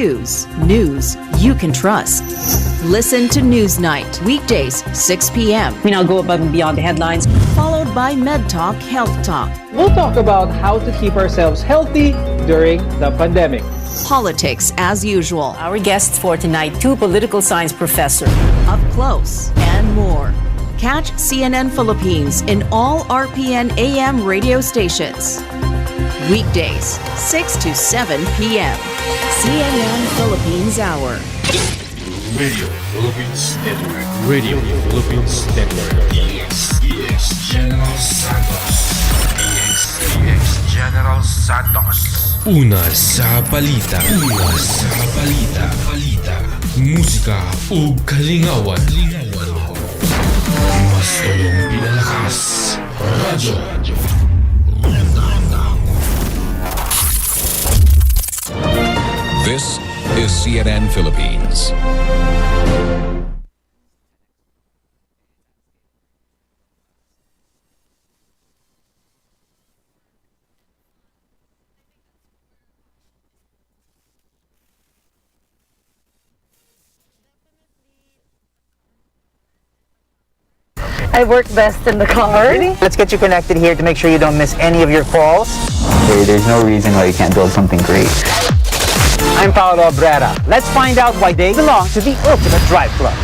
News you can trust. Listen to Newsnight, weekdays, 6 p.m. We now go above and beyond the headlines. Followed by Med Talk, Health Talk. We'll talk about how to keep ourselves healthy during the pandemic. Politics as usual. Our guests for tonight, two political science professors. Up close and more. Catch CNN Philippines in all RPN AM radio stations. Weekdays, 6 to 7 p.m. CNN Philippines Hour. Radio Philippines Network. Radio Philippines Network. DX General Santos. DX General Santos. Una sa balita. Musika o kalingawan. Mas tulong pinalakas. Radyo. This is CNN Philippines. I work best in the car. Really? Let's get you connected here to make sure you don't miss any of your calls. There's no reason why you can't build something great. I'm Paolo Abrera. Let's find out why they belong to the Ultimate Drive Club.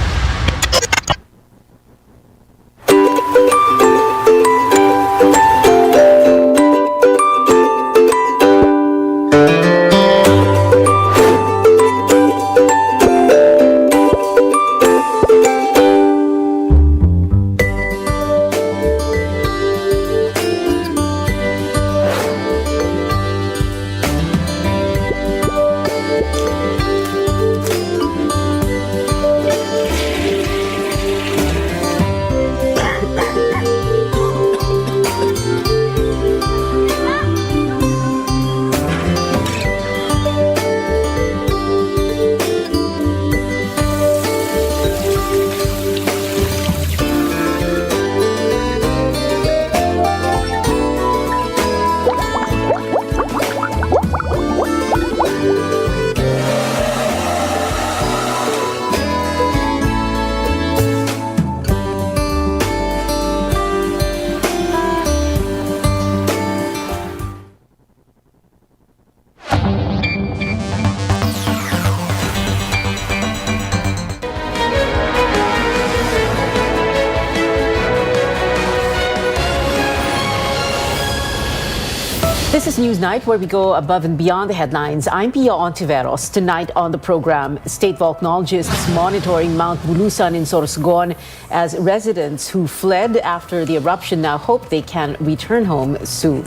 This is Newsnight, where we go above and beyond the headlines. I'm Pia Ontiveros. Tonight on the program, state volcanologists monitoring Mount Bulusan in Sorsogon as residents who fled after the eruption now hope they can return home soon.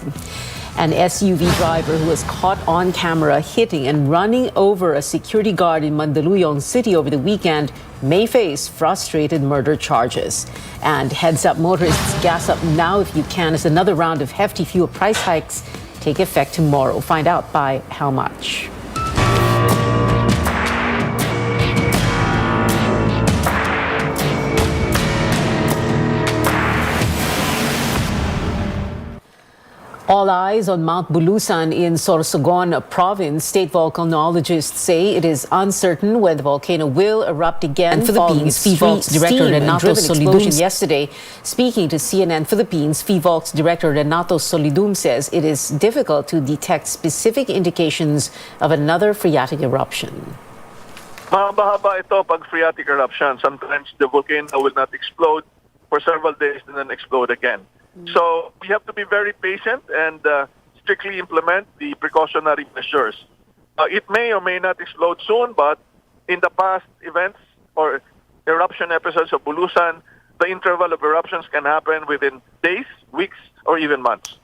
An SUV driver who was caught on camera hitting and running over a security guard in Mandaluyong City over the weekend may face frustrated murder charges. And heads up, motorists, gas up now if you can, as another round of hefty fuel price hikes take effect tomorrow. Find out by how much. All eyes on Mount Bulusan in Sorsogon province. State volcanologists say it is uncertain when the volcano will erupt again. And Philippines PHIVOLCS Director Renato Solidum yesterday. Speaking to CNN Philippines, PHIVOLCS Director Renato Solidum says it is difficult to detect specific indications of another phreatic eruption. Mahaba ito pag phreatic eruption. Sometimes the volcano will not explode for several days and then explode again. So we have to be very patient and strictly implement the precautionary measures. It may or may not explode soon, but in the past events or eruption episodes of Bulusan, the interval of eruptions can happen within days, weeks, or even months.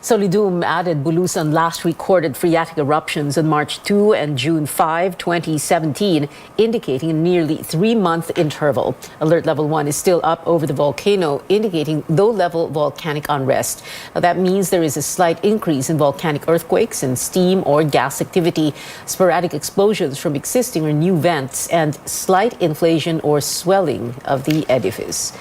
Solidum added Bulusan last recorded phreatic eruptions on March 2 and June 5, 2017, indicating a nearly 3-month interval. Alert level 1 is still up over the volcano, indicating low-level volcanic unrest. Now, that means there is a slight increase in volcanic earthquakes and steam or gas activity, sporadic explosions from existing or new vents, and slight inflation or swelling of the edifice.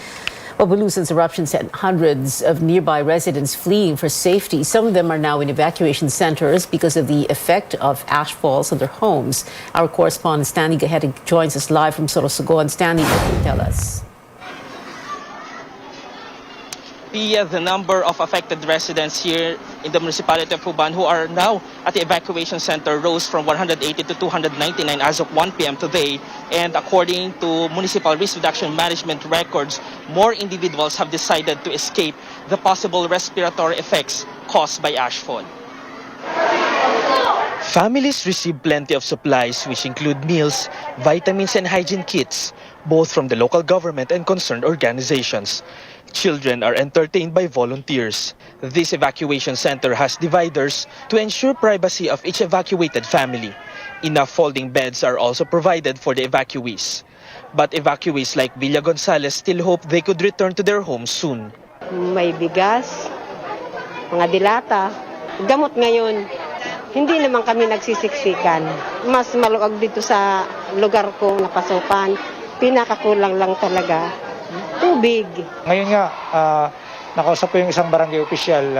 Well, Bulusan's eruption sent hundreds of nearby residents fleeing for safety. Some of them are now in evacuation centers because of the effect of ash falls on their homes. Our correspondent Stanley Gaheta joins us live from Sorsogon. Stanley, what can you tell us? The number of affected residents here in the municipality of Huban who are now at the evacuation center rose from 180 to 299 as of 1 p.m. today. And according to Municipal Risk Reduction Management records, more individuals have decided to escape the possible respiratory effects caused by ashfall. Families receive plenty of supplies which include meals, vitamins and hygiene kits, both from the local government and concerned organizations. Children are entertained by volunteers. This evacuation center has dividers to ensure privacy of each evacuated family. Enough folding beds are also provided for the evacuees. But evacuees like Villa Gonzales still hope they could return to their homes soon. May bigas, mga dilata, gamot ngayon. Hindi naman kami nagsisiksikan. Mas maluwag dito sa lugar ko na pasukan. Pinakakulang lang talaga tubig. Ngayon nga, nakausap ko yung isang barangay official,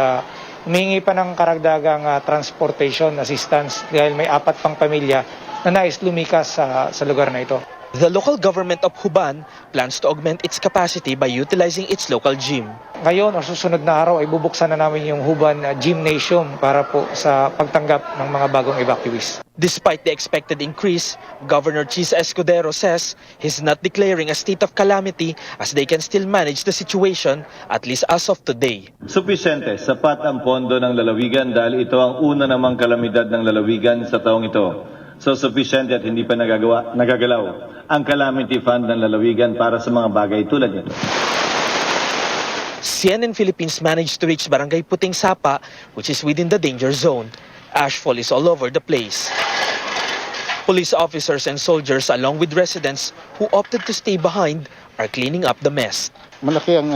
humingi pa ng karagdagang transportation assistance dahil may 4 pang pamilya na nais lumikas sa lugar na ito. The local government of Huban plans to augment its capacity by utilizing its local gym. Ngayon o susunod na araw ay bubuksan na namin yung Huban Gymnasium para po sa pagtanggap ng mga bagong evacuees. Despite the expected increase, Governor Chis Escudero says he's not declaring a state of calamity as they can still manage the situation at least as of today. Supisente, sapat ang pondo ng lalawigan dahil ito ang una namang kalamidad ng lalawigan sa taong ito. So sufficient at hindi pa nagagalaw ang calamity fund ng lalawigan para sa mga bagay tulad nito. CNN Philippines managed to reach Barangay Puting Sapa, which is within the danger zone. Ashfall is all over the place. Police officers and soldiers along with residents who opted to stay behind are cleaning up the mess. Malaki ang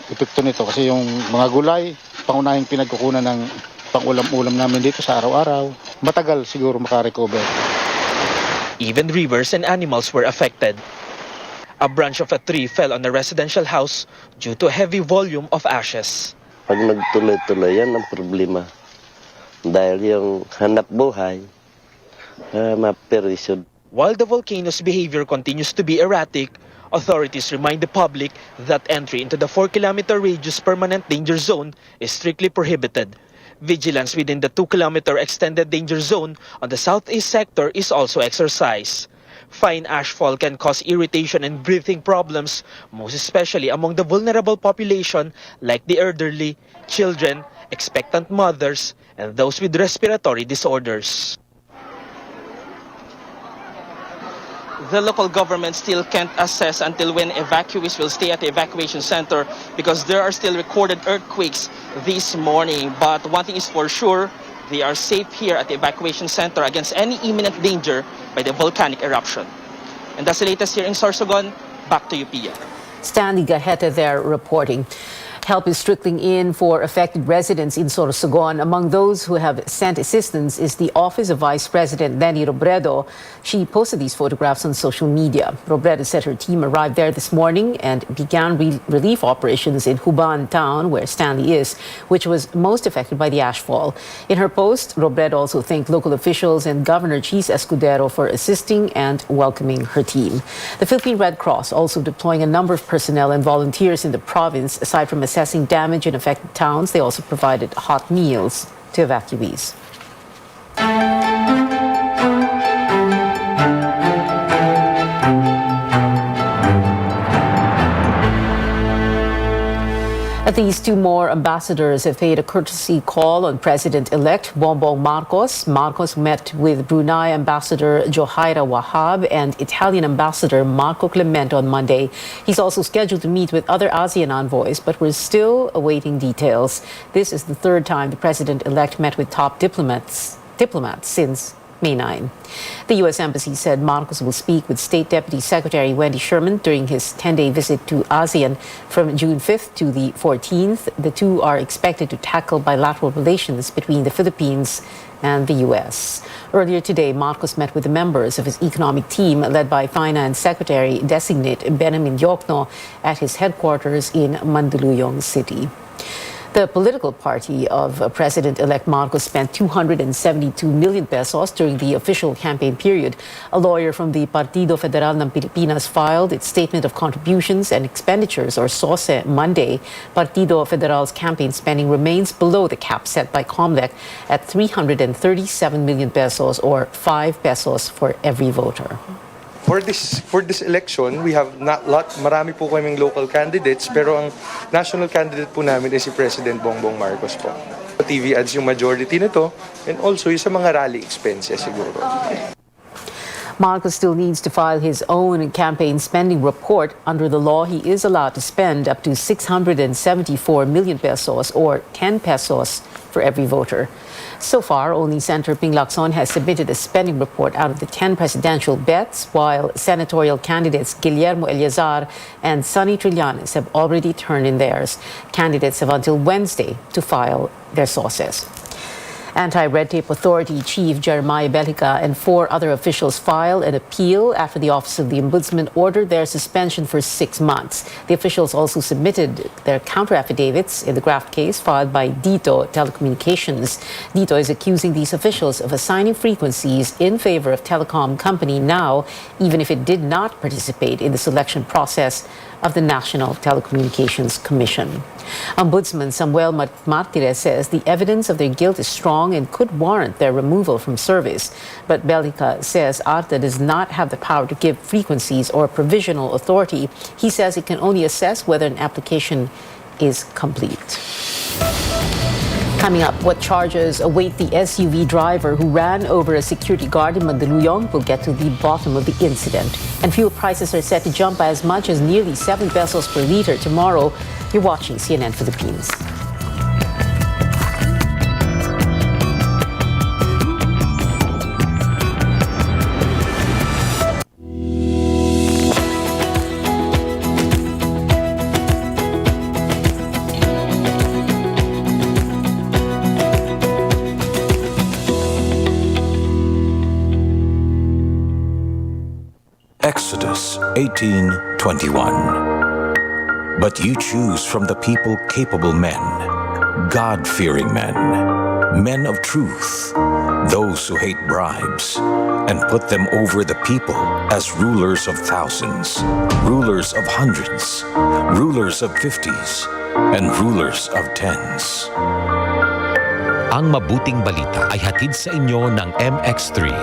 epekto nito kasi yung mga gulay, pangunahing pinagkukunan ng pang-ulam-ulam namin dito sa araw-araw. Matagal siguro makarecover. Even rivers and animals were affected. A branch of a tree fell on a residential house due to a heavy volume of ashes. Pag nagtuloy-tuloy yan ang problema. Dahil yung hanap buhay, maperisyon. While the volcano's behavior continues to be erratic, authorities remind the public that entry into the 4-kilometer radius permanent danger zone is strictly prohibited. Vigilance within the 2-kilometer extended danger zone on the southeast sector is also exercised. Fine ashfall can cause irritation and breathing problems, most especially among the vulnerable population like the elderly, children, expectant mothers, and those with respiratory disorders. The local government still can't assess until when evacuees will stay at the evacuation center because there are still recorded earthquakes this morning. But one thing is for sure, they are safe here at the evacuation center against any imminent danger by the volcanic eruption. And that's the latest here in Sorsogon. Back to you, Pia. Stanley Gaheta there reporting. Help is trickling in for affected residents in Sorsogon. Among those who have sent assistance is the Office of Vice President Leni Robredo. She posted these photographs on social media. Robredo said her team arrived there this morning and began relief operations in Huban town, where Stanley is, which was most affected by the ashfall. In her post, Robredo also thanked local officials and Governor Chis Escudero for assisting and welcoming her team. The Philippine Red Cross also deploying a number of personnel and volunteers in the province. Aside from assessing damage in affected towns, they also provided hot meals to evacuees. At least 2 more ambassadors have paid a courtesy call on President-elect Bongbong Marcos. Marcos met with Brunei Ambassador Johaira Wahab and Italian Ambassador Marco Clemente on Monday. He's also scheduled to meet with other ASEAN envoys, but we're still awaiting details. This is the 3rd time the President-elect met with top diplomats since May 9. The U.S. Embassy said Marcos will speak with State Deputy Secretary Wendy Sherman during his 10-day visit to ASEAN from June 5th to the 14th. The two are expected to tackle bilateral relations between the Philippines and the U.S. Earlier today, Marcos met with the members of his economic team led by Finance Secretary-designate Benjamin Diokno at his headquarters in Mandaluyong City. The political party of President-elect Marcos spent 272 million pesos during the official campaign period. A lawyer from the Partido Federal ng Pilipinas filed its statement of contributions and expenditures, or SOSE, Monday. Partido Federal's campaign spending remains below the cap set by COMELEC at 337 million pesos, or 5 pesos for every voter. For this election, we have marami po kaming local candidates, pero ang national candidate po namin ay si President Bongbong Marcos po. TV ads yung majority nito, and also yung sa mga rally expenses siguro. Marcos still needs to file his own campaign spending report. Under the law, he is allowed to spend up to 674 million pesos, or 10 pesos for every voter. So far, only Senator Ping Lacson has submitted a spending report out of the 10 presidential bets, while senatorial candidates Guillermo Eleazar and Sonny Trillanes have already turned in theirs. Candidates have until Wednesday to file their sources. Anti-Red Tape Authority Chief Jeremiah Bellica and 4 other officials filed an appeal after the Office of the Ombudsman ordered their suspension for 6 months. The officials also submitted their counter-affidavits in the graft case filed by Dito Telecommunications. Dito is accusing these officials of assigning frequencies in favor of telecom company Now, even if it did not participate in the selection process of the National Telecommunications Commission. Ombudsman Samuel Martires says the evidence of their guilt is strong and could warrant their removal from service. But Bellica says ARTA does not have the power to give frequencies or provisional authority. He says it can only assess whether an application is complete. Coming up, what charges await the SUV driver who ran over a security guard in Mandaluyong? We'll get to the bottom of the incident. And fuel prices are set to jump by as much as nearly 7 pesos per liter tomorrow. You're watching CNN Philippines. Exodus 18:21. But you choose from the people capable men, God-fearing men, men of truth, those who hate bribes, and put them over the people as rulers of thousands, rulers of hundreds, rulers of 50s, and rulers of 10s. Ang mabuting balita ay hatid sa inyo ng MX3.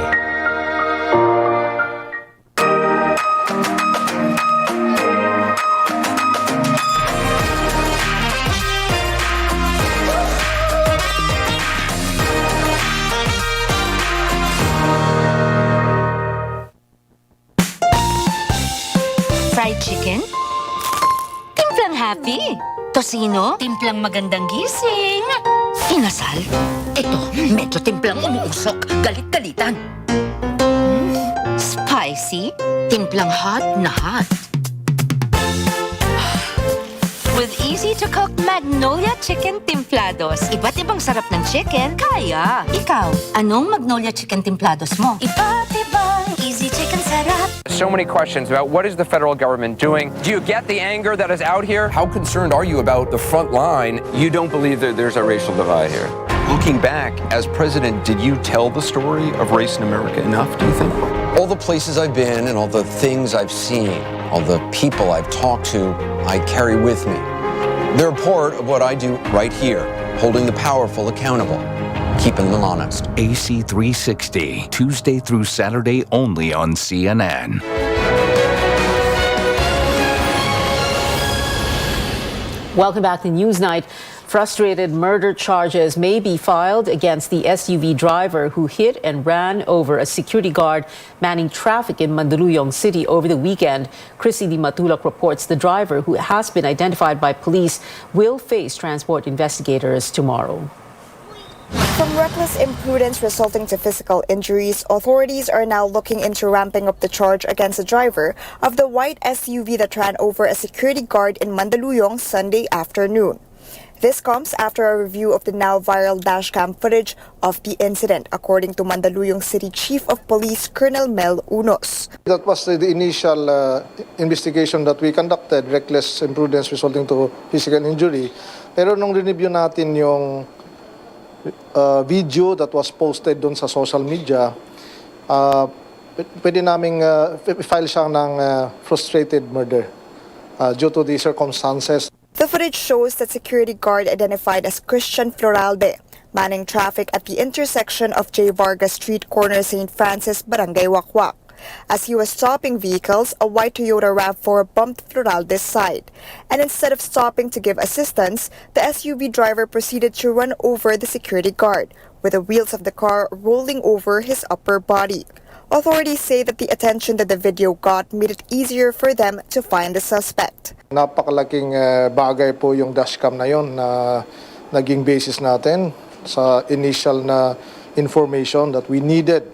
Fried chicken? Timplang happy. Tosino? Timplang magandang gising. Inasal? Ito, medyo timplang umuusok. Galit-galitan. Spicy? Timplang hot na hot. With easy-to-cook Magnolia Chicken Timplados. Iba't ibang sarap ng chicken, kaya. Ikaw, anong Magnolia Chicken Timplados mo? Iba't ibang easy chicken sarap. So many questions about what is the federal government doing. Do you get the anger that is out here? How concerned are you about the front line? You don't believe that there's a racial divide here? Looking back, as president, did you tell the story of race in America enough, do you think? All the places I've been and all the things I've seen, all the people I've talked to, I carry with me. They're a part of what I do right here, holding the powerful accountable, keeping them honest. AC 360, Tuesday through Saturday only on CNN. Welcome back to Newsnight. Frustrated murder charges may be filed against the SUV driver who hit and ran over a security guard manning traffic in Mandaluyong City over the weekend. Chrissy Di Matulak reports the driver, who has been identified by police, will face transport investigators tomorrow. From reckless imprudence resulting to physical injuries, authorities are now looking into ramping up the charge against the driver of the white SUV that ran over a security guard in Mandaluyong Sunday afternoon. This comes after a review of the now viral dashcam footage of the incident, according to Mandaluyong City Chief of Police Colonel Mel Unos. That was the initial investigation that we conducted, reckless imprudence resulting to physical injury. Pero nung review natin yung video that was posted doon sa social media, pwede naming file siya ng frustrated murder due to the circumstances. The footage shows that security guard identified as Christian Floralde manning traffic at the intersection of J. Vargas Street, corner St. Francis, Barangay Wakwak. As he was stopping vehicles, a white Toyota RAV4 bumped Floralde's side. And instead of stopping to give assistance, the SUV driver proceeded to run over the security guard, with the wheels of the car rolling over his upper body. Authorities say that the attention that the video got made it easier for them to find the suspect. Napakalaking bagay po yung dashcam na yon na naging basis natin sa initial na information that we needed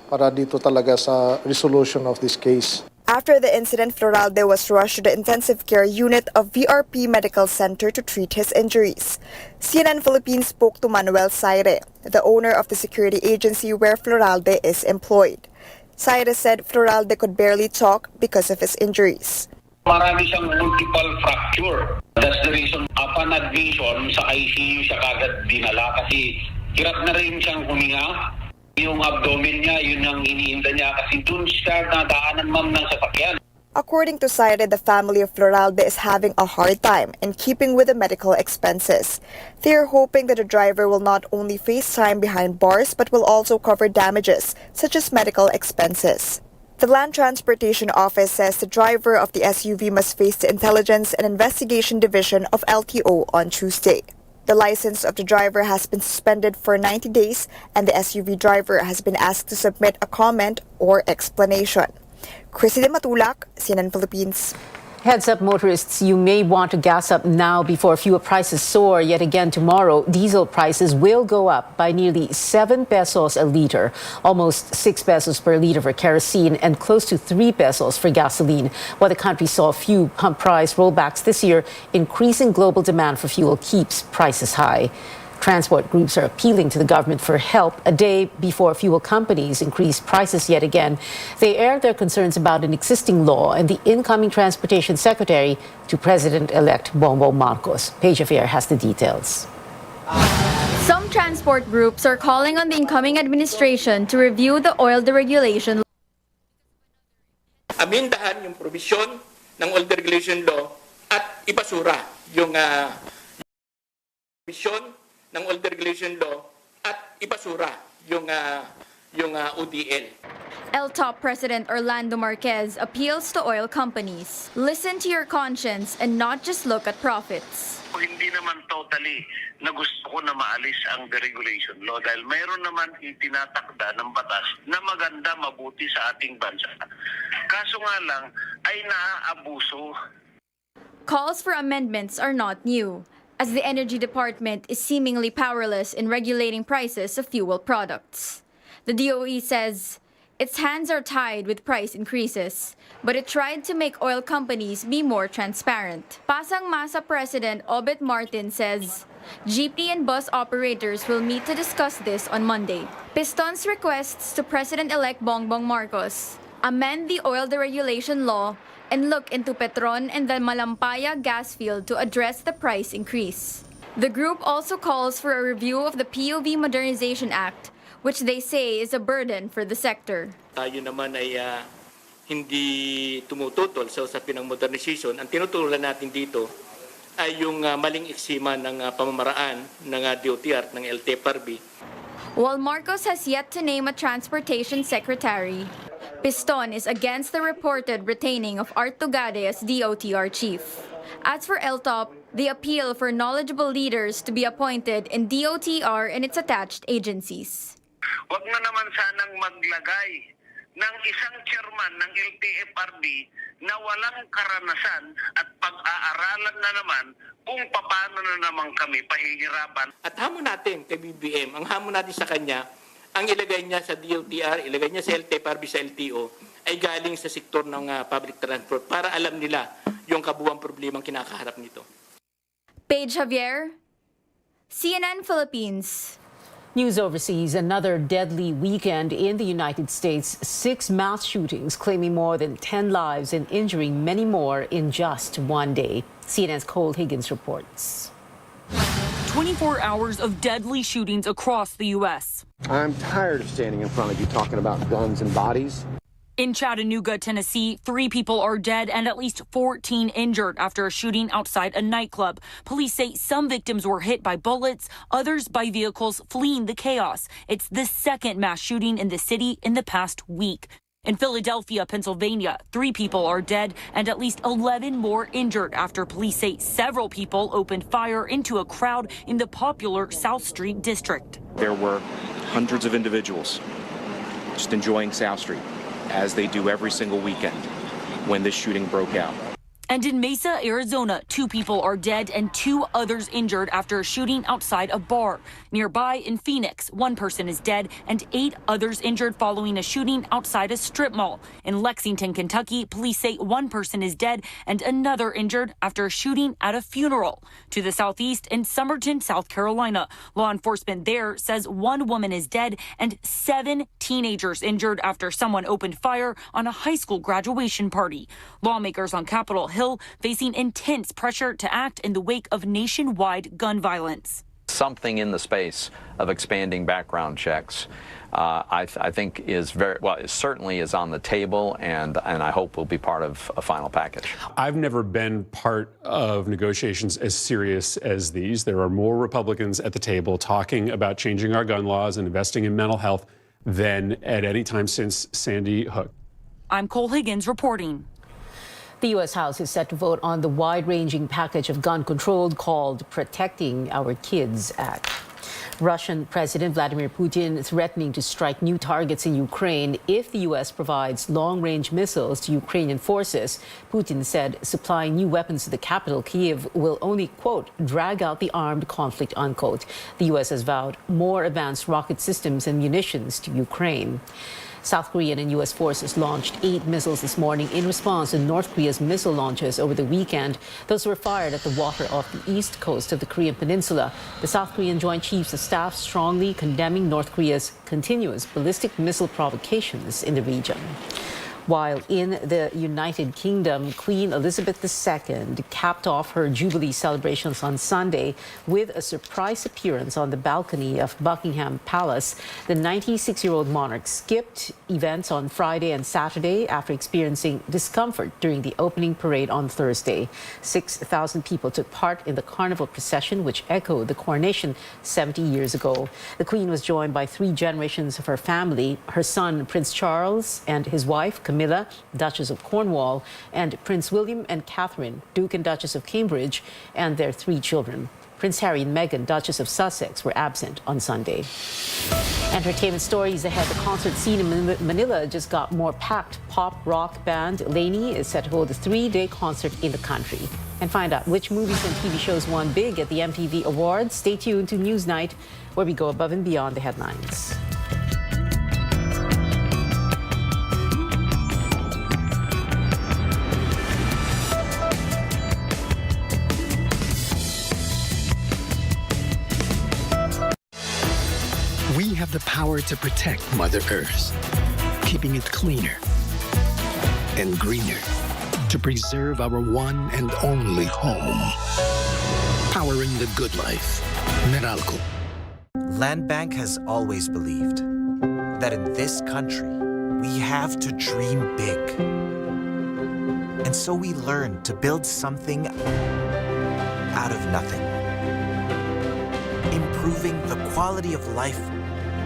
para dito talaga sa resolution of this case. After the incident, Floralde was rushed to the intensive care unit of VRP Medical Center to treat his injuries. CNN Philippines spoke to Manuel Saire, the owner of the security agency where Floralde is employed. Saire said Floralde could barely talk because of his injuries. Marami siyang multiple fracture. That's the reason upon admission sa ICU siya kagad dinala kasi hirap na rin siyang huminga. Yung abdomen niya, yun ang iniinda niya kasi dun siya nadaanan ma'am ng sasakyan. According to Saire, the family of Floralde is having a hard time in keeping with the medical expenses. They are hoping that the driver will not only face time behind bars but will also cover damages, such as medical expenses. The Land Transportation Office says the driver of the SUV must face the Intelligence and Investigation Division of LTO on Tuesday. The license of the driver has been suspended for 90 days and the SUV driver has been asked to submit a comment or explanation. Chrissy De Matulak, CNN Philippines. Heads up, motorists, you may want to gas up now before fuel prices soar yet again tomorrow. Diesel prices will go up by nearly 7 pesos a liter, almost 6 pesos per liter for kerosene and close to 3 pesos for gasoline. While the country saw a few pump price rollbacks this year, increasing global demand for fuel keeps prices high. Transport groups are appealing to the government for help a day before fuel companies increase prices yet again. They aired their concerns about an existing law and the incoming Transportation Secretary to President-elect Bongbong Marcos. Page Affair has the details. Some transport groups are calling on the incoming administration to review the oil deregulation law. Amindahan yung provision ng oil deregulation law at ipasura yung provision ng oil deregulation law at ipasura yung ODL. LTOP President Orlando Marquez appeals to oil companies. Listen to your conscience and not just look at profits. Hindi naman totally na gusto ko na maalis ang deregulation law dahil mayroon naman itinatakda ng batas na maganda, mabuti sa ating bansa. Kaso nga lang ay naaabuso. Calls for amendments are not new, as the Energy Department is seemingly powerless in regulating prices of fuel products. The DOE says its hands are tied with price increases, but it tried to make oil companies be more transparent. Pasang Masa President Obet Martin says jeepney and bus operators will meet to discuss this on Monday. Piston's requests to President-elect Bongbong Marcos amend the oil deregulation law and look into Petron and the Malampaya gas field to address the price increase. The group also calls for a review of the POV Modernization Act, which they say is a burden for the sector. Tayo naman ay hindi tumututol sa usapin ng modernization. Ang tinutulan natin dito ay yung maling eksima ng pamamaraan ng DOTR, ng LTFRB. While Marcos has yet to name a transportation secretary, Piston is against the reported retaining of Art Tugade as DOTR chief. As for LTOP, they appeal for knowledgeable leaders to be appointed in DOTR and its attached agencies. Huwag na naman sanang maglagay ng isang chairman ng LTFRB na walang karanasan at pag-aaralan na naman kung paano na naman kami pahihirapan. At hamon natin kay BBM, ang hamon natin sa kanya, ang ilagay niya sa DOTR, ilagay niya sa LTFRB, sa LTO, ay galing sa sektor ng public transport para alam nila yung kabuuang problemang kinakaharap nito. Paige Javier, CNN Philippines. News overseas, another deadly weekend in the United States. 6 mass shootings claiming more than 10 lives and injuring many more in just one day. CNN's Cole Higgins reports. 24 hours of deadly shootings across the U.S. I'm tired of standing in front of you talking about guns and bodies. In Chattanooga, Tennessee, 3 people are dead and at least 14 injured after a shooting outside a nightclub. Police say some victims were hit by bullets, others by vehicles fleeing the chaos. It's the second mass shooting in the city in the past week. In Philadelphia, Pennsylvania, 3 people are dead and at least 11 more injured after police say several people opened fire into a crowd in the popular South Street district. There were hundreds of individuals just enjoying South Street, as they do every single weekend when this shooting broke out. And in Mesa, Arizona, 2 people are dead and 2 others injured after a shooting outside a bar. Nearby in Phoenix, 1 person is dead and 8 others injured following a shooting outside a strip mall. In Lexington, Kentucky, police say 1 person is dead and another injured after a shooting at a funeral. To the southeast, in Somerton, South Carolina, law enforcement there says 1 woman is dead and 7 teenagers injured after someone opened fire on a high school graduation party. Lawmakers on Capitol Hill facing intense pressure to act in the wake of nationwide gun violence. Something in the space of expanding background checks, I think is very well. It certainly is on the table, and I hope will be part of a final package. I've never been part of negotiations as serious as these. There are more Republicans at the table talking about changing our gun laws and investing in mental health than at any time since Sandy Hook. I'm Cole Higgins reporting. The U.S. House is set to vote on the wide-ranging package of gun control called Protecting Our Kids Act. Russian President Vladimir Putin threatening to strike new targets in Ukraine if the U.S. provides long-range missiles to Ukrainian forces. Putin said supplying new weapons to the capital, Kyiv, will only, quote, drag out the armed conflict, unquote. The U.S. has vowed more advanced rocket systems and munitions to Ukraine. South Korean and U.S. forces launched 8 missiles this morning in response to North Korea's missile launches over the weekend. Those were fired at the water off the east coast of the Korean peninsula. The South Korean Joint Chiefs of Staff strongly condemning North Korea's continuous ballistic missile provocations in the region. While in the United Kingdom, Queen Elizabeth II capped off her Jubilee celebrations on Sunday with a surprise appearance on the balcony of Buckingham Palace. The 96-year-old monarch skipped events on Friday and Saturday after experiencing discomfort during the opening parade on Thursday. 6,000 people took part in the carnival procession, which echoed the coronation 70 years ago. The Queen was joined by 3 generations of her family, her son, Prince Charles, and his wife, Camilla, Duchess of Cornwall, and Prince William and Catherine, Duke and Duchess of Cambridge, and their 3 children. Prince Harry and Meghan, Duchess of Sussex, were absent on Sunday. Entertainment stories ahead. The concert scene in Manila just got more packed. Pop rock band Lainey is set to hold a 3-day concert in the country. And find out which movies and TV shows won big at the MTV Awards. Stay tuned to Newsnight, where we go above and beyond the headlines. We have the power to protect Mother Earth, keeping it cleaner and greener, to preserve our one and only home. Powering the good life. Meralco. Land Bank has always believed that in this country, we have to dream big. And so we learned to build something out of nothing, improving the quality of life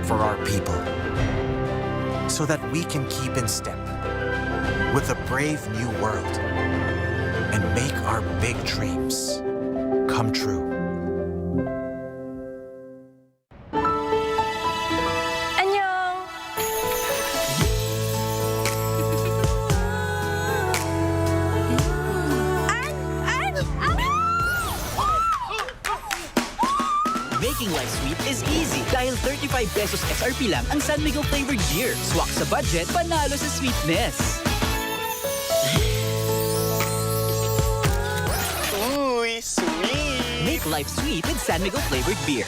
for our people, so that we can keep in step with a brave new world and make our big dreams come true. 안녕. Dahil 35 pesos SRP lang ang San Miguel flavored beer. Swak sa budget, panalo sa sweetness. Uy, sweet! Make life sweet with San Miguel flavored beer.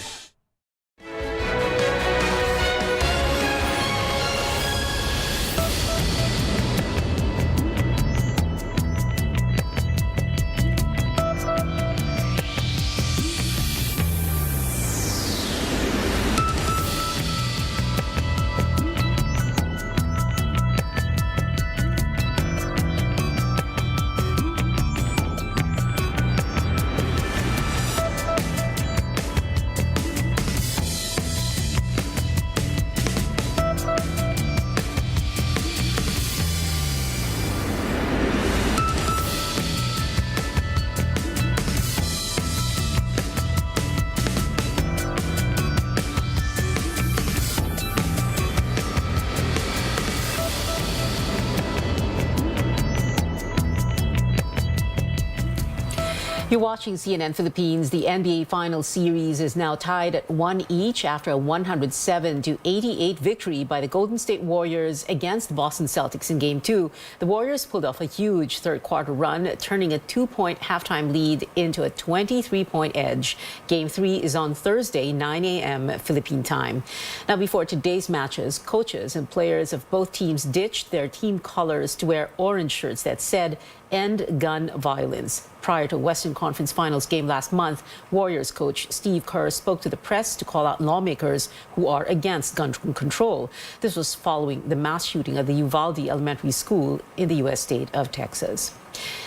You're watching CNN Philippines. The NBA Finals series is now tied at 1 each after a 107-88 victory by the Golden State Warriors against the Boston Celtics in Game 2. The Warriors pulled off a huge third-quarter run, turning a 2-point halftime lead into a 23-point edge. Game 3 is on Thursday, 9 a.m. Philippine time. Now, before today's matches, coaches and players of both teams ditched their team colors to wear orange shirts that said "End Gun Violence." Prior to Western Conference Finals game last month, Warriors coach Steve Kerr spoke to the press to call out lawmakers who are against gun control. This was following the mass shooting at the Uvalde Elementary School in the U.S. state of Texas.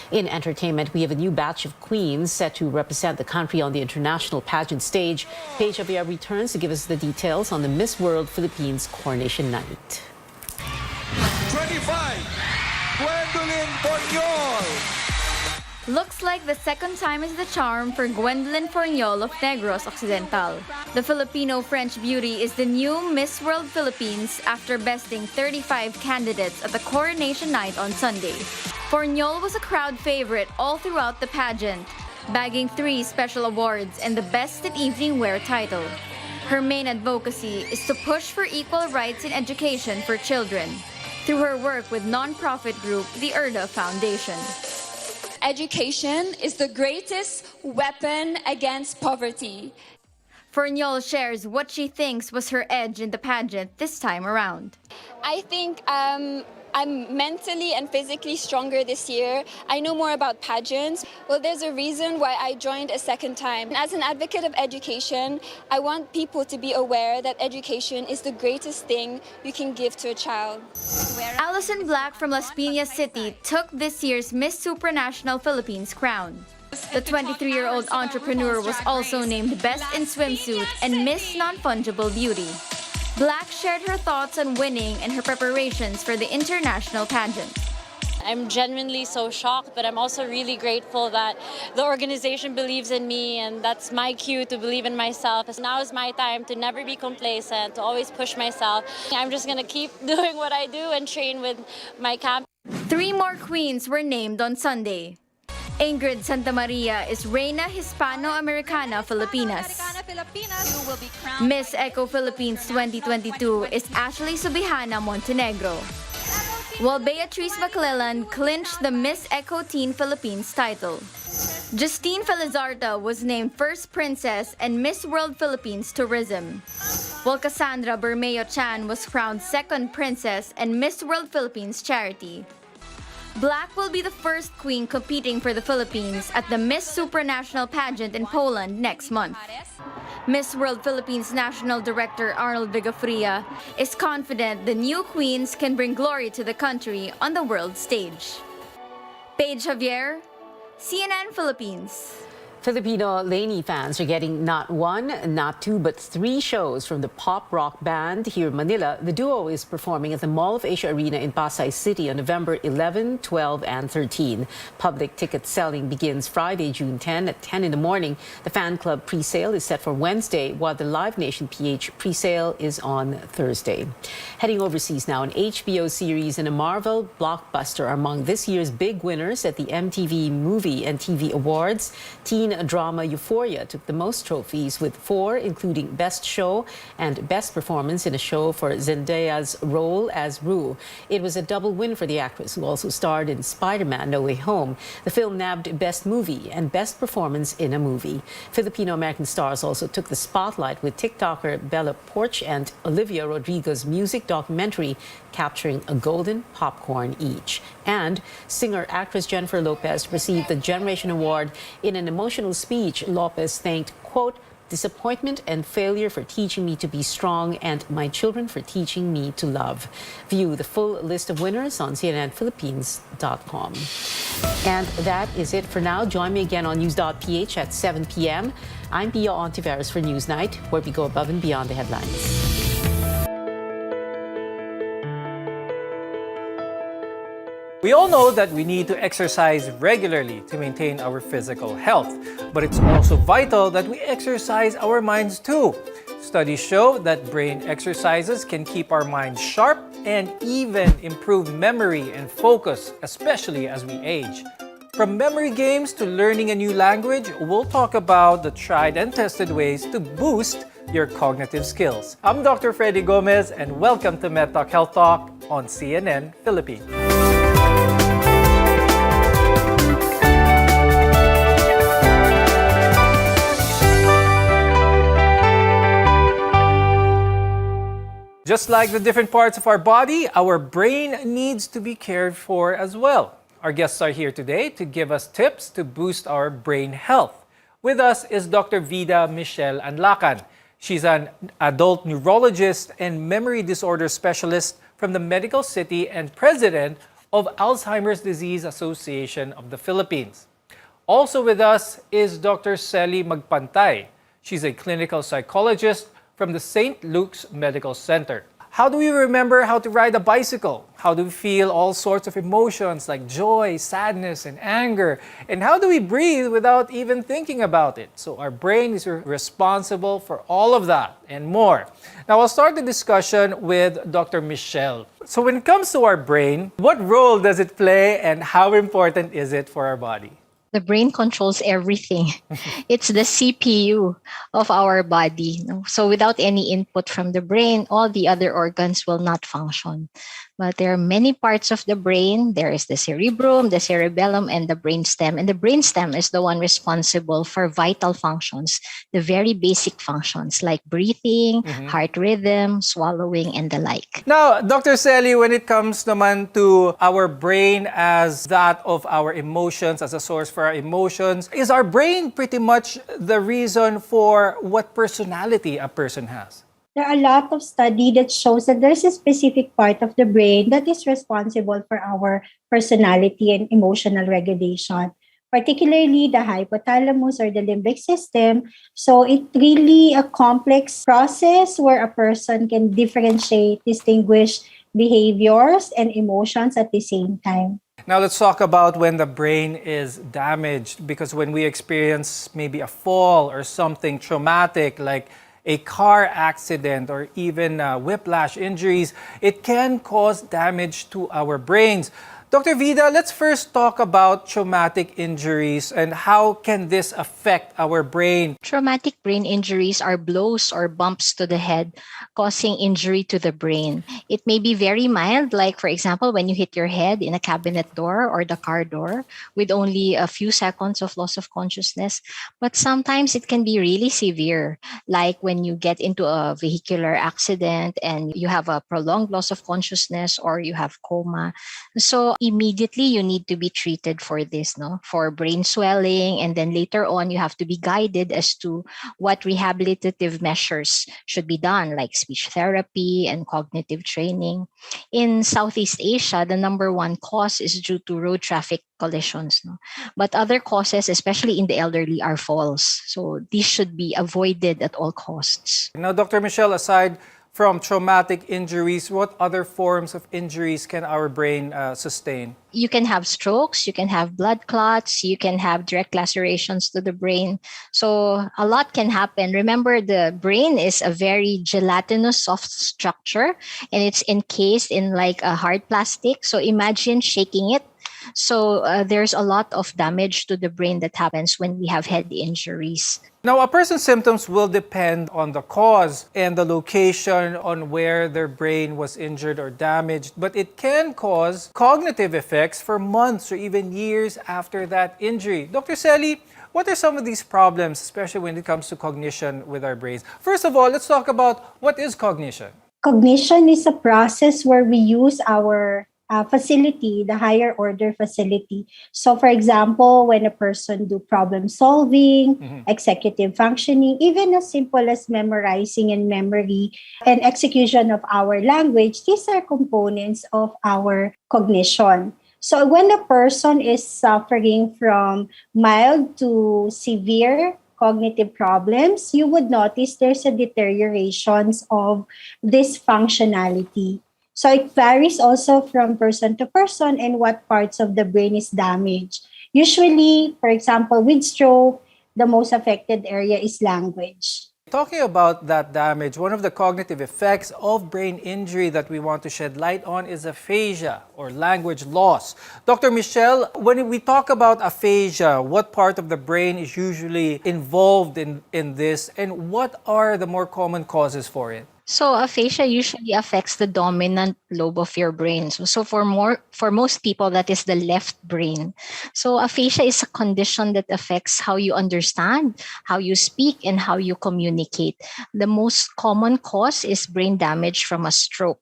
In entertainment, we have a new batch of queens set to represent the country on the international pageant stage. Paige Javier returns to give us the details on the Miss World Philippines Coronation Night. 25, Gwendolyn Forniol. Looks like the second time is the charm for Gwendolyn Forniol of Negros Occidental. The Filipino-French beauty is the new Miss World Philippines after besting 35 candidates at the coronation night on Sunday. Forniol was a crowd favorite all throughout the pageant, bagging 3 special awards and the Best in Evening Wear title. Her main advocacy is to push for equal rights in education for children through her work with non-profit group the Erda Foundation. Education is the greatest weapon against poverty. Forniol shares what she thinks was her edge in the pageant this time around. I think I'm mentally and physically stronger this year. I know more about pageants. Well, there's a reason why I joined a second time. As an advocate of education, I want people to be aware that education is the greatest thing you can give to a child. Allison Black from Las Piñas City took this year's Miss Supranational Philippines crown. The 23-year-old entrepreneur was also named Best in Swimsuit and Miss Non-Fungible Beauty. Black shared her thoughts on winning and her preparations for the international pageant. I'm genuinely so shocked, but I'm also really grateful that the organization believes in me, and that's my cue to believe in myself. Now is my time to never be complacent, to always push myself. I'm just going to keep doing what I do and train with my camp. 3 more queens were named on Sunday. Ingrid Santa Maria is Reina Hispano-Americana Filipinas. Miss Eco Philippines 2022 is Ashley Subihana Montenegro, while Beatrice McClellan clinched the Miss Eco Teen Philippines title. Justine Felizarta was named First Princess and Miss World Philippines Tourism, while Cassandra Bermeo Chan was crowned Second Princess and Miss World Philippines Charity. Black will be the first queen competing for the Philippines at the Miss Supranational pageant in Poland next month. Miss World Philippines National Director Arnold Vigafria is confident the new queens can bring glory to the country on the world stage. Paige Javier, CNN Philippines. Filipino Lainey fans are getting not 1, not 2, but 3 shows from the pop rock band here in Manila. The duo is performing at the Mall of Asia Arena in Pasay City on November 11, 12, and 13. Public ticket selling begins Friday, June 10 at 10 in the morning. The fan club pre-sale is set for Wednesday, while the Live Nation PH pre-sale is on Thursday. Heading overseas now, an HBO series and a Marvel blockbuster are among this year's big winners at the MTV Movie and TV Awards. Teen teen drama Euphoria took the most trophies with 4, including Best Show and Best Performance in a Show for Zendaya's role as Rue. It was a double win for the actress, who also starred in Spider-Man: No Way Home. The film nabbed Best Movie and Best Performance in a Movie. Filipino-American stars also took the spotlight with TikToker Bella Porch and Olivia Rodrigo's music documentary capturing a golden popcorn each. And singer-actress Jennifer Lopez received the Generation Award. In an emotional speech, Lopez thanked, quote, disappointment and failure for teaching me to be strong and my children for teaching me to love. View the full list of winners on cnnphilippines.com. And that is it for now. Join me again on news.ph at 7 p.m. I'm Pia Ontiveros for Newsnight, where we go above and beyond the headlines. We all know that we need to exercise regularly to maintain our physical health, but it's also vital that we exercise our minds too. Studies show that brain exercises can keep our minds sharp and even improve memory and focus, especially as we age. From memory games to learning a new language, we'll talk about the tried and tested ways to boost your cognitive skills. I'm Dr. Freddy Gomez, and welcome to MedTalk Health Talk on CNN Philippines. Just like the different parts of our body, our brain needs to be cared for as well. Our guests are here today to give us tips to boost our brain health. With us is Dr. Vida Michelle Anlacan. She's an adult neurologist and memory disorder specialist from the Medical City and president of Alzheimer's Disease Association of the Philippines. Also with us is Dr. Celi Magpantay. She's a clinical psychologist from the St. Luke's Medical Center. How do we remember how to ride a bicycle? How do we feel all sorts of emotions like joy, sadness, and anger? And how do we breathe without even thinking about it? So our brain is responsible for all of that and more. Now I'll start the discussion with Dr. Michelle. So when it comes to our brain, what role does it play and how important is it for our body? The brain controls everything. It's the CPU of our body. So without any input from the brain, all the other organs will not function. But there are many parts of the brain. There is the cerebrum, the cerebellum, and the brainstem. And the brainstem is the one responsible for vital functions, the very basic functions like breathing, heart rhythm, swallowing, and the like. Now, Dr. Celi, when it comes naman to our brain as that of our emotions, as a source for our emotions, is our brain pretty much the reason for what personality a person has? There are a lot of study that shows that there's a specific part of the brain that is responsible for our personality and emotional regulation, particularly the hypothalamus or the limbic system. So it's really a complex process where a person can differentiate, distinguish behaviors and emotions at the same time. Now let's talk about when the brain is damaged, because when we experience maybe a fall or something traumatic like a car accident or even whiplash injuries, it can cause damage to our brains. Dr. Vida, let's first talk about traumatic injuries and how can this affect our brain? Traumatic brain injuries are blows or bumps to the head causing injury to the brain. It may be very mild, like for example, when you hit your head in a cabinet door or the car door with only a few seconds of loss of consciousness. But sometimes it can be really severe, like when you get into a vehicular accident and you have a prolonged loss of consciousness or you have coma. So immediately you need to be treated for this, for brain swelling, and then later on you have to be guided as to what rehabilitative measures should be done, like speech therapy and cognitive training. In Southeast Asia, the number one cause is due to road traffic collisions. But other causes, especially in the elderly, are falls. So these should be avoided at all costs. Now, Dr. Michelle, aside from traumatic injuries, what other forms of injuries can our brain sustain? You can have strokes, you can have blood clots, you can have direct lacerations to the brain. So a lot can happen. Remember, the brain is a very gelatinous soft structure and it's encased in like a hard plastic. So imagine shaking it. So there's a lot of damage to the brain that happens when we have head injuries. Now, a person's symptoms will depend on the cause and the location on where their brain was injured or damaged, but it can cause cognitive effects for months or even years after that injury. Dr. Selly, what are some of these problems, especially when it comes to cognition with our brains? First of all, let's talk about what is cognition. Cognition is a process where we use our facility, the higher order facility. So for example, when a person do problem solving, executive functioning, even as simple as memorizing and memory and execution of our language, these are components of our cognition. So when a person is suffering from mild to severe cognitive problems, you would notice there's a deterioration of this functionality. So it varies also from person to person and what parts of the brain is damaged. Usually, for example, with stroke, the most affected area is language. Talking about that damage, one of the cognitive effects of brain injury that we want to shed light on is aphasia or language loss. Dr. Michelle, when we talk about aphasia, what part of the brain is usually involved in this, and what are the more common causes for it? So aphasia usually affects the dominant lobe of your brain. So for most people, that is the left brain. So aphasia is a condition that affects how you understand, how you speak, and how you communicate. The most common cause is brain damage from a stroke.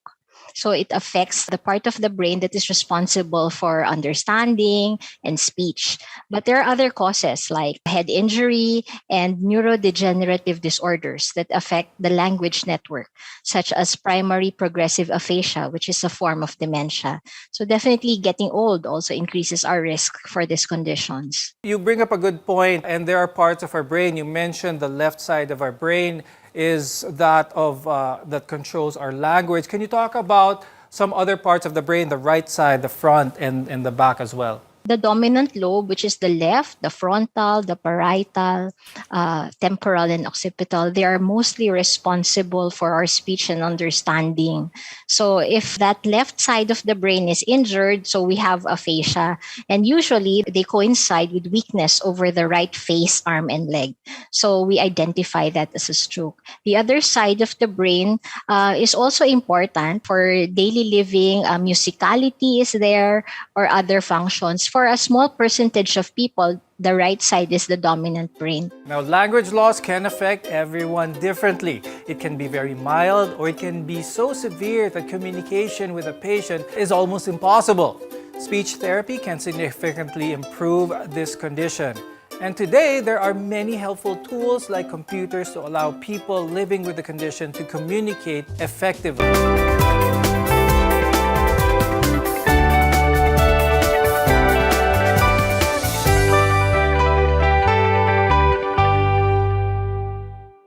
So it affects the part of the brain that is responsible for understanding and speech. But there are other causes like head injury and neurodegenerative disorders that affect the language network, such as primary progressive aphasia, which is a form of dementia. So definitely getting old also increases our risk for these conditions. You bring up a good point, and there are parts of our brain. You mentioned the left side of our brain is that of that controls our language. Can you talk about some other parts of the brain, the right side, the front, and the back as well? The dominant lobe, which is the left, the frontal, the parietal, temporal, and occipital, they are mostly responsible for our speech and understanding. So if that left side of the brain is injured, so we have aphasia, and usually they coincide with weakness over the right face, arm, and leg. So we identify that as a stroke. The other side of the brain is also important for daily living. Musicality is there, or other functions. For a small percentage of people, the right side is the dominant brain. Now, language loss can affect everyone differently. It can be very mild, or it can be so severe that communication with a patient is almost impossible. Speech therapy can significantly improve this condition. And today, there are many helpful tools like computers to allow people living with the condition to communicate effectively.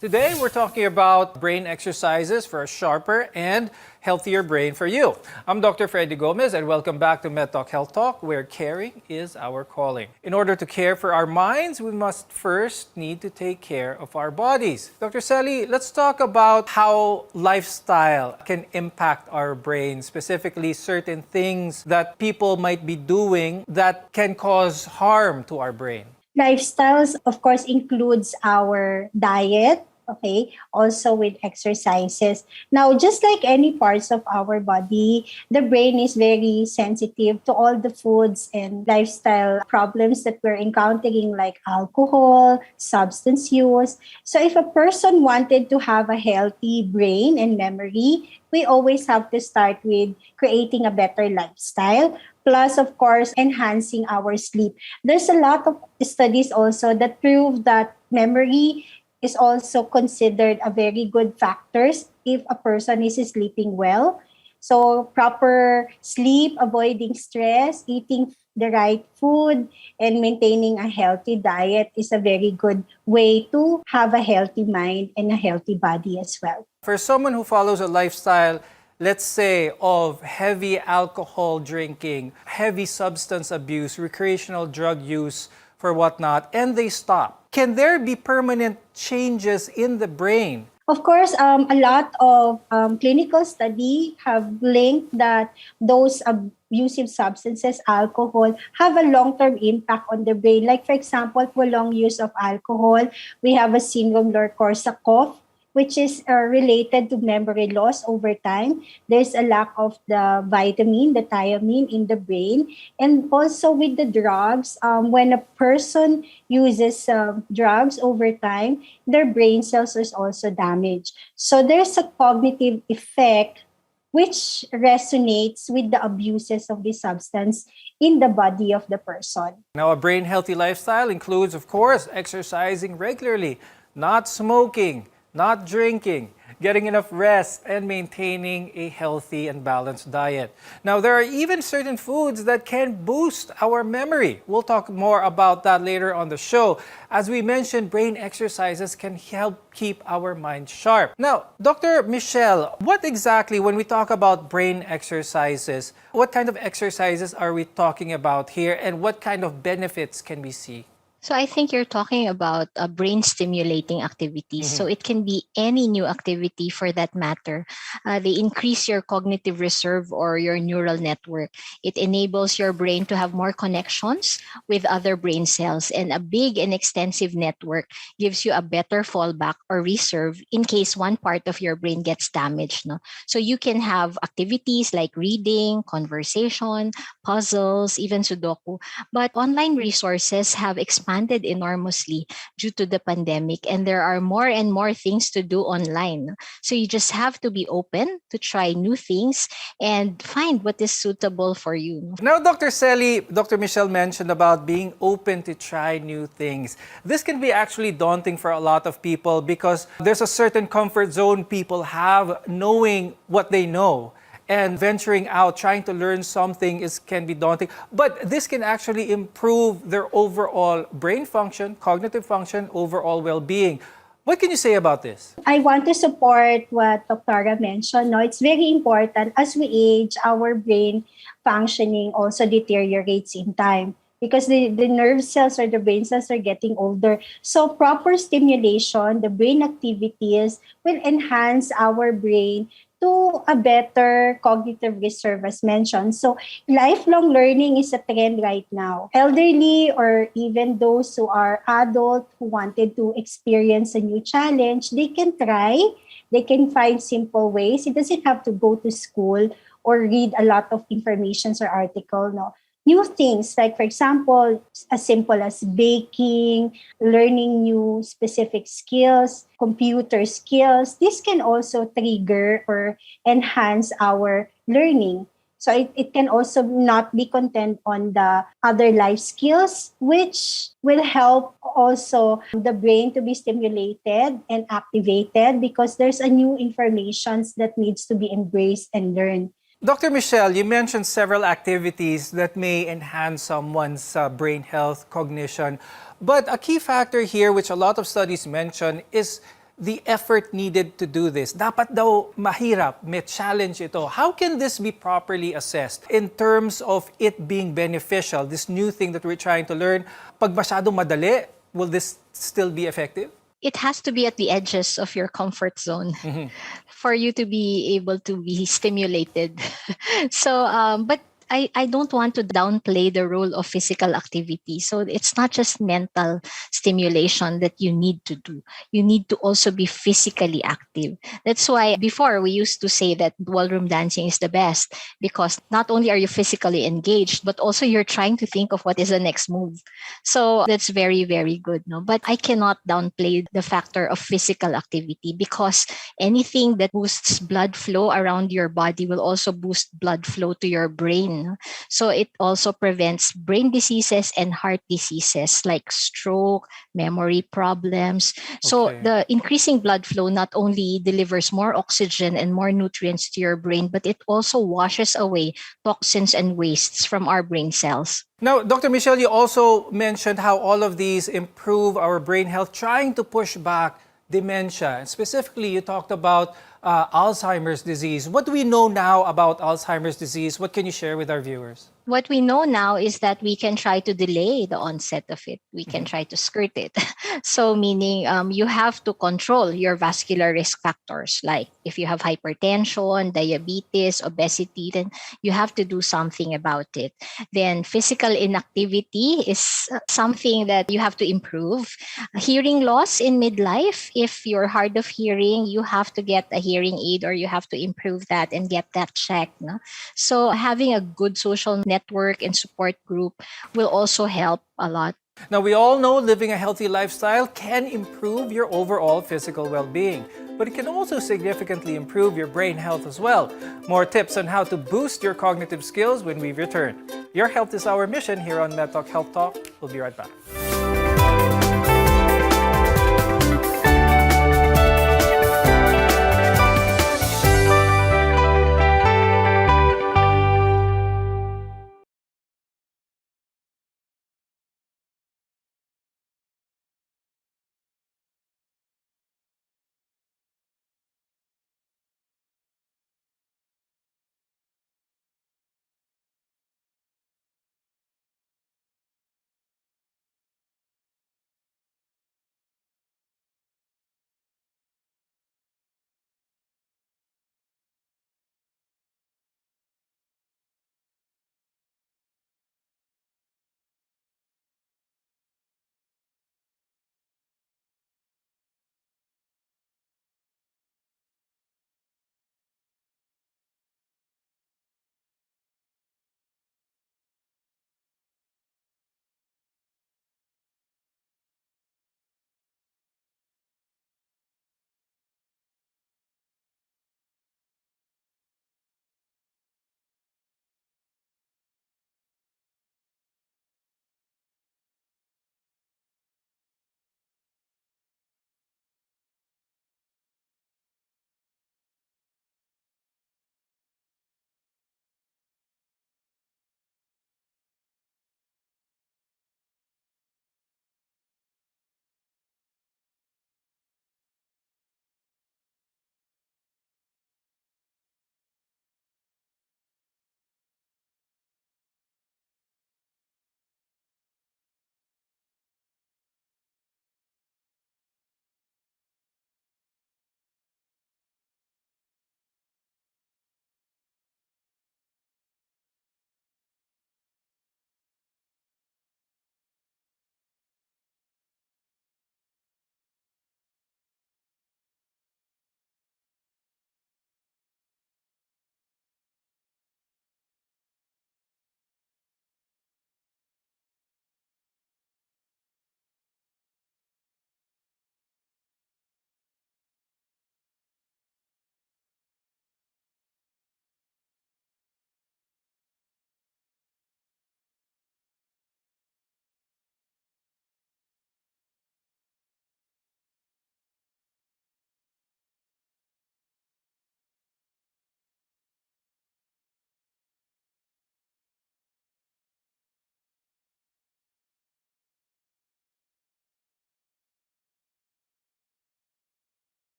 Today, we're talking about brain exercises for a sharper and healthier brain for you. I'm Dr. Freddy Gomez, and welcome back to MedTalk Health Talk, where caring is our calling. In order to care for our minds, we must first need to take care of our bodies. Dr. Selly, let's talk about how lifestyle can impact our brain, specifically certain things that people might be doing that can cause harm to our brain. Lifestyles, of course, includes our diet, okay, also with exercises. Now, just like any parts of our body, the brain is very sensitive to all the foods and lifestyle problems that we're encountering, like alcohol, substance use. So if a person wanted to have a healthy brain and memory, we always have to start with creating a better lifestyle. Plus, of course, enhancing our sleep. There's a lot of studies also that prove that memory is also considered a very good factor if a person is sleeping well. So proper sleep, avoiding stress, eating the right food, and maintaining a healthy diet is a very good way to have a healthy mind and a healthy body as well. For someone who follows a lifestyle, let's say, of heavy alcohol drinking, heavy substance abuse, recreational drug use for whatnot, and they stop, can there be permanent changes in the brain? Of course, a lot of clinical study have linked that those abusive substances, alcohol, have a long-term impact on the brain. Like, for example, prolonged use of alcohol, we have a syndrome Lor-Korsakoff, which is related to memory loss over time. There's a lack of the vitamin, the thiamine in the brain. And also with the drugs, when a person uses drugs over time, their brain cells is also damaged. So there's a cognitive effect which resonates with the abuses of the substance in the body of the person. Now, a brain-healthy lifestyle includes, of course, exercising regularly, not smoking, not drinking, getting enough rest, and maintaining a healthy and balanced diet. Now, there are even certain foods that can boost our memory. We'll talk more about that later on the show. As we mentioned, brain exercises can help keep our mind sharp. Now, Dr. Michelle, what exactly, when we talk about brain exercises, what kind of exercises are we talking about here, and what kind of benefits can we see? So I think you're talking about brain stimulating activities. So it can be any new activity for that matter. They increase your cognitive reserve or your neural network. It enables your brain to have more connections with other brain cells. And a big and extensive network gives you a better fallback or reserve in case one part of your brain gets damaged. No? So you can have activities like reading, conversation, puzzles, even Sudoku. But online resources have expanded enormously due to the pandemic, and there are more and more things to do online. So you just have to be open to try new things and find what is suitable for you. Now, Dr. Selly, Dr. Michelle mentioned about being open to try new things. This can be actually daunting for a lot of people because there's a certain comfort zone people have knowing what they know. And venturing out, trying to learn something can be daunting. But this can actually improve their overall brain function, cognitive function, overall well-being. What can you say about this? I want to support what Dr. mentioned. No, it's very important. As we age, our brain functioning also deteriorates in time because the nerve cells or the brain cells are getting older. So proper stimulation, the brain activities will enhance our brain to a better cognitive reserve as mentioned. So lifelong learning is a trend right now. Elderly or even those who are adult who wanted to experience a new challenge, they can try. They can find simple ways. It doesn't have to go to school or read a lot of information or article. No. New things like, for example, as simple as baking, learning new specific skills, computer skills. This can also trigger or enhance our learning. So it can also not be content on the other life skills, which will help also the brain to be stimulated and activated because there's a new information that needs to be embraced and learned. Dr. Michelle, you mentioned several activities that may enhance someone's brain health, cognition. But a key factor here, which a lot of studies mention, is the effort needed to do this. Dapat daw mahirap, may challenge ito. How can this be properly assessed in terms of it being beneficial, this new thing that we're trying to learn? Pag masyadong madali, will this still be effective? It has to be at the edges of your comfort zone for you to be able to be stimulated. So, but I don't want to downplay the role of physical activity. So it's not just mental stimulation that you need to do. You need to also be physically active. That's why before we used to say that ballroom dancing is the best because not only are you physically engaged, but also you're trying to think of what is the next move. So that's very, very good. No? But I cannot downplay the factor of physical activity because anything that boosts blood flow around your body will also boost blood flow to your brain. So it also prevents brain diseases and heart diseases like stroke, memory problems. So the increasing blood flow not only delivers more oxygen and more nutrients to your brain, but it also washes away toxins and wastes from our brain cells. Now, Dr. Michelle, you also mentioned how all of these improve our brain health, trying to push back dementia. And specifically, you talked about Alzheimer's disease. What do we know now about Alzheimer's disease? What can you share with our viewers? What we know now is that we can try to delay the onset of it. We can try to skirt it. So meaning you have to control your vascular risk factors. Like if you have hypertension, diabetes, obesity, then you have to do something about it. Then physical inactivity is something that you have to improve. Hearing loss in midlife, if you're hard of hearing, you have to get a hearing aid or you have to improve that and get that checked. No? So having a good social network and support group will also help a lot. Now, we all know living a healthy lifestyle can improve your overall physical well-being, but it can also significantly improve your brain health as well. More tips on how to boost your cognitive skills when we return. Your health is our mission here on MedTalk Health Talk. We'll be right back.